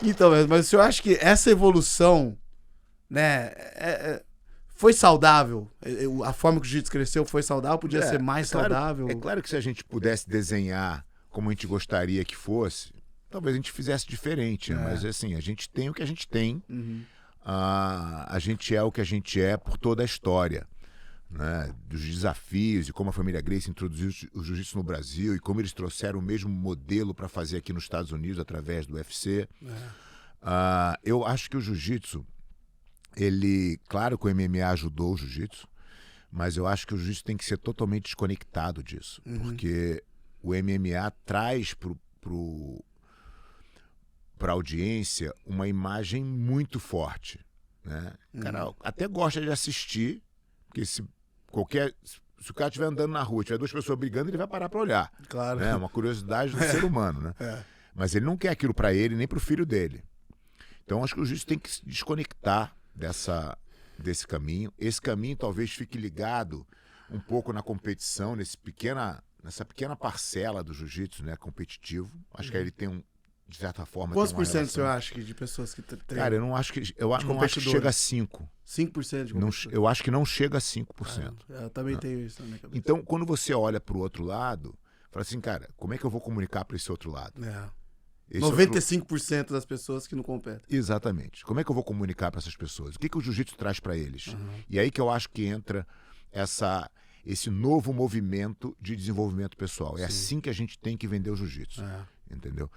Então, mas o senhor acha que essa evolução, né, foi saudável? A forma que o jiu-jitsu cresceu foi saudável? Podia ser mais saudável? É claro que se a gente pudesse desenhar como a gente gostaria que fosse, talvez a gente fizesse diferente, né? Mas assim, a gente tem o que a gente tem, a gente é o que a gente é por toda a história, né? Dos desafios e como a família Gracie introduziu o jiu-jitsu no Brasil e como eles trouxeram o mesmo modelo para fazer aqui nos Estados Unidos através do UFC. Eu acho que o jiu-jitsu, claro que o MMA ajudou o jiu-jitsu, mas eu acho que o jiu-jitsu tem que ser totalmente desconectado disso, porque o MMA traz para a audiência uma imagem muito forte, né? O cara até gosta de assistir, porque se o cara estiver andando na rua, tiver duas pessoas brigando, ele vai parar para olhar. Claro. Né? Uma curiosidade do ser humano, né? Mas ele não quer aquilo para ele nem para o filho dele. Então acho que o jiu-jitsu tem que se desconectar desse caminho. Esse caminho talvez fique ligado um pouco na competição, nessa pequena parcela do jiu-jitsu, né, competitivo. Acho que aí ele tem de certa forma... Quantos por cento o senhor acha que de pessoas que treinam? Cara, eu não acho que chega a 5%. 5% de competidores? Eu acho que não chega a 5%. Eu também tenho isso na minha cabeça. Então, quando você olha para o outro lado, fala assim, cara, como é que eu vou comunicar para esse outro lado? 95% das pessoas que não competem. Exatamente. Como é que eu vou comunicar para essas pessoas? O que o jiu-jitsu traz para eles? E aí que eu acho que entra esse novo movimento de desenvolvimento pessoal. É assim que a gente tem que vender o jiu-jitsu. Entendeu?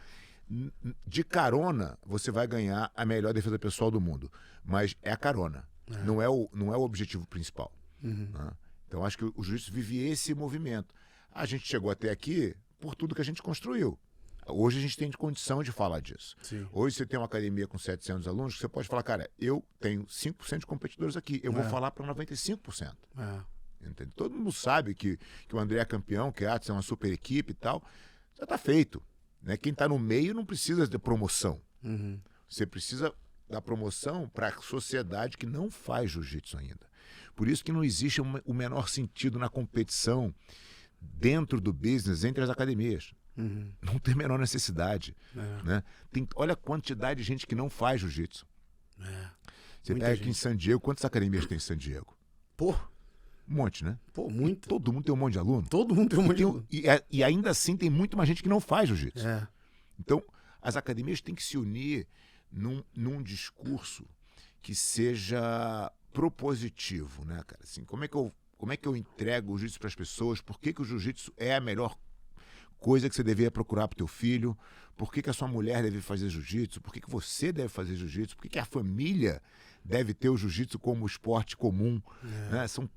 De carona, você vai ganhar a melhor defesa pessoal do mundo. Mas é a carona. Não é o objetivo principal. Né? Então, acho que o jiu-jitsu vive esse movimento. A gente chegou até aqui por tudo que a gente construiu. Hoje a gente tem condição de falar disso. Sim. Hoje você tem uma academia com 700 alunos que você pode falar, cara, eu tenho 5% de competidores aqui. Eu vou falar para 95%. Entende? Todo mundo sabe que o André é campeão, que a Atos é uma super equipe e tal. Já está feito. Né? Quem está no meio não precisa de promoção. Você precisa da promoção para a sociedade que não faz jiu-jitsu ainda. Por isso que não existe o menor sentido na competição dentro do business entre as academias. Não tem a menor necessidade. Né? Olha a quantidade de gente que não faz jiu-jitsu. Você pega aqui em San Diego, quantas academias tem em San Diego? Pô, um monte, né? Pô, muito. E todo mundo tem um monte de aluno. Todo mundo tem um monte de aluno. E ainda assim tem muito mais gente que não faz jiu-jitsu. É. Então, as academias têm que se unir num discurso que seja propositivo, né, cara? Assim, como é que eu entrego o jiu-jitsu para as pessoas? Por que o jiu-jitsu é a melhor coisa que você deveria procurar para o teu filho? Por que a sua mulher deve fazer jiu-jitsu? Por que você deve fazer jiu-jitsu? Por que a família deve ter o jiu-jitsu como esporte comum? Né? São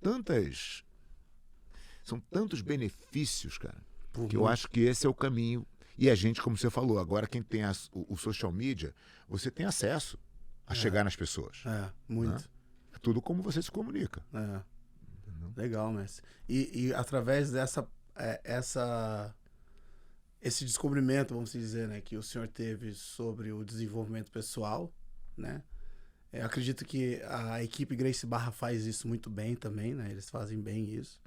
tantos benefícios, cara, que eu acho que esse é o caminho. E a gente, como você falou, agora quem tem o social media, você tem acesso a chegar nas pessoas. Muito. Né? É tudo como você se comunica. Legal, mestre. E através esse descobrimento, vamos dizer, né, que o senhor teve sobre o desenvolvimento pessoal, né? Eu acredito que a equipe Gracie Barra faz isso muito bem também, né? Eles fazem bem isso.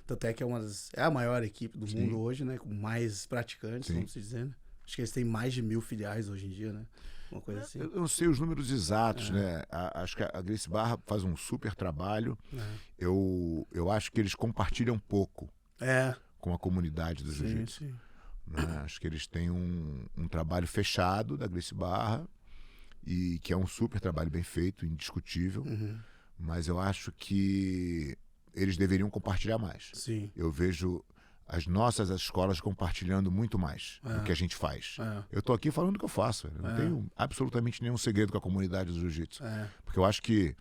Tanto é que é a maior equipe do mundo hoje, né? Com mais praticantes, vamos dizer, né? Acho que eles têm mais de 1000 filiais hoje em dia, né? Uma coisa assim. Eu não sei os números exatos, né? Acho que a Gracie Barra faz um super trabalho. Eu acho que eles compartilham pouco com a comunidade do jiu-jitsu. Né? Acho que eles têm um trabalho fechado da Gracie Barra, e que é um super trabalho bem feito, indiscutível. Mas eu acho que eles deveriam compartilhar mais. Sim. Eu vejo as nossas escolas compartilhando muito mais do que a gente faz. Eu tô aqui falando o que eu faço. Eu não tenho absolutamente nenhum segredo com a comunidade do jiu-jitsu. Porque eu acho que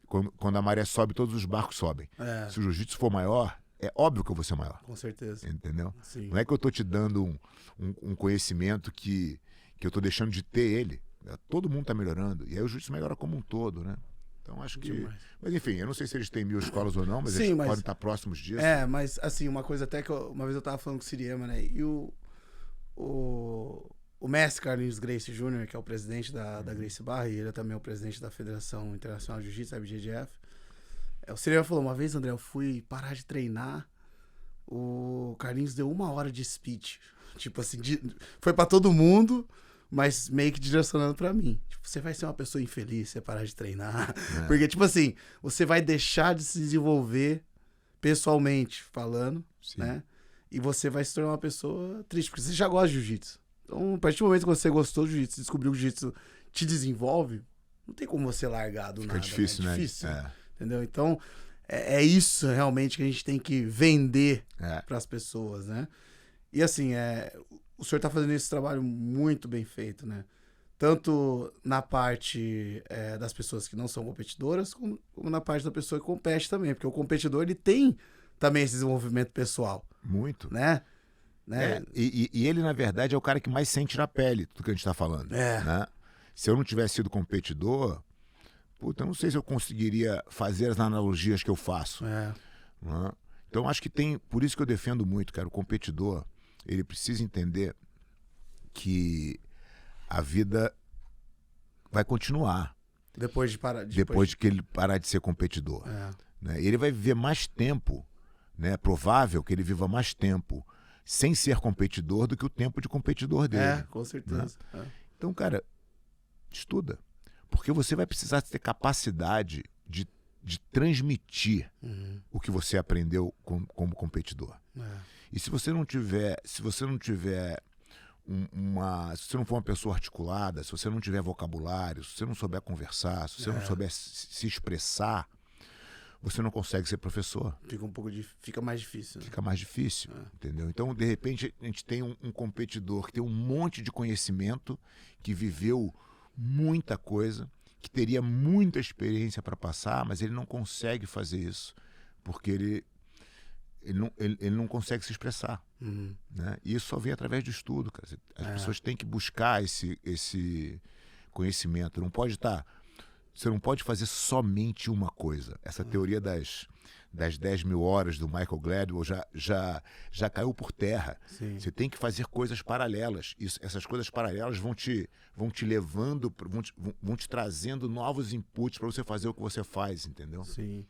quando a maré sobe, todos os barcos sobem. Se o jiu-jitsu for maior, é óbvio que eu vou ser maior. Com certeza. Entendeu? Sim. Não é que eu tô te dando um conhecimento que eu tô deixando de ter ele. Todo mundo tá melhorando. E aí o jiu-jitsu melhora como um todo, né? Então acho que... Demais. Mas enfim, eu não sei se eles têm 1000 escolas ou não, mas eles podem estar próximos disso. Mas assim, uma coisa até que uma vez eu tava falando com o Siriema, né? E o mestre Carlinhos Gracie Jr., que é o presidente da Gracie Barra, e ele também é o presidente da Federação Internacional de Jiu-Jitsu, a BJJF. O Siriema falou, uma vez, André, eu fui parar de treinar, o Carlinhos deu 1 hora de speech. Tipo assim, foi pra todo mundo, mas meio que direcionando pra mim. Tipo, você vai ser uma pessoa infeliz se você parar de treinar. Porque, tipo assim, você vai deixar de se desenvolver pessoalmente falando, né? E você vai se tornar uma pessoa triste, porque você já gosta de jiu-jitsu. Então, a partir do momento que você gostou do jiu-jitsu, descobriu que o jiu-jitsu te desenvolve, não tem como você largar do nada. Difícil, né? É difícil, entendeu? Então, é isso realmente que a gente tem que vender para as pessoas, né? E assim, o senhor tá fazendo esse trabalho muito bem feito, né? Tanto na parte das pessoas que não são competidoras, como na parte da pessoa que compete também. Porque o competidor, ele tem também esse desenvolvimento pessoal. Muito. Né? E ele, na verdade, é o cara que mais sente na pele tudo que a gente tá falando. Né? Se eu não tivesse sido competidor, puta, eu não sei se eu conseguiria fazer as analogias que eu faço. Né? Então, acho que tem... Por isso que eu defendo muito, cara, o competidor, ele precisa entender que a vida vai continuar. Depois que ele parar de ser competidor. Né? Ele vai viver mais tempo, né? É provável que ele viva mais tempo sem ser competidor do que o tempo de competidor dele. Com certeza. Né? Então, cara, estuda. Porque você vai precisar ter capacidade de transmitir o que você aprendeu como competidor. E se você não tiver, se você não for uma pessoa articulada, se você não tiver vocabulário, se você não souber conversar, se você não souber se expressar, você não consegue ser professor. Fica mais difícil. Né? Fica mais difícil, entendeu? Então, de repente, a gente tem um competidor que tem um monte de conhecimento, que viveu muita coisa, que teria muita experiência para passar, mas ele não consegue fazer isso, porque ele não consegue se expressar. Né? E isso só vem através do estudo, cara. As pessoas têm que buscar esse conhecimento. Você não pode fazer somente uma coisa. Essa teoria das 10.000 horas do Michael Gladwell já caiu por terra. Sim. Você tem que fazer coisas paralelas. Essas coisas paralelas vão te levando, vão te trazendo novos inputs para você fazer o que você faz, entendeu? Sim.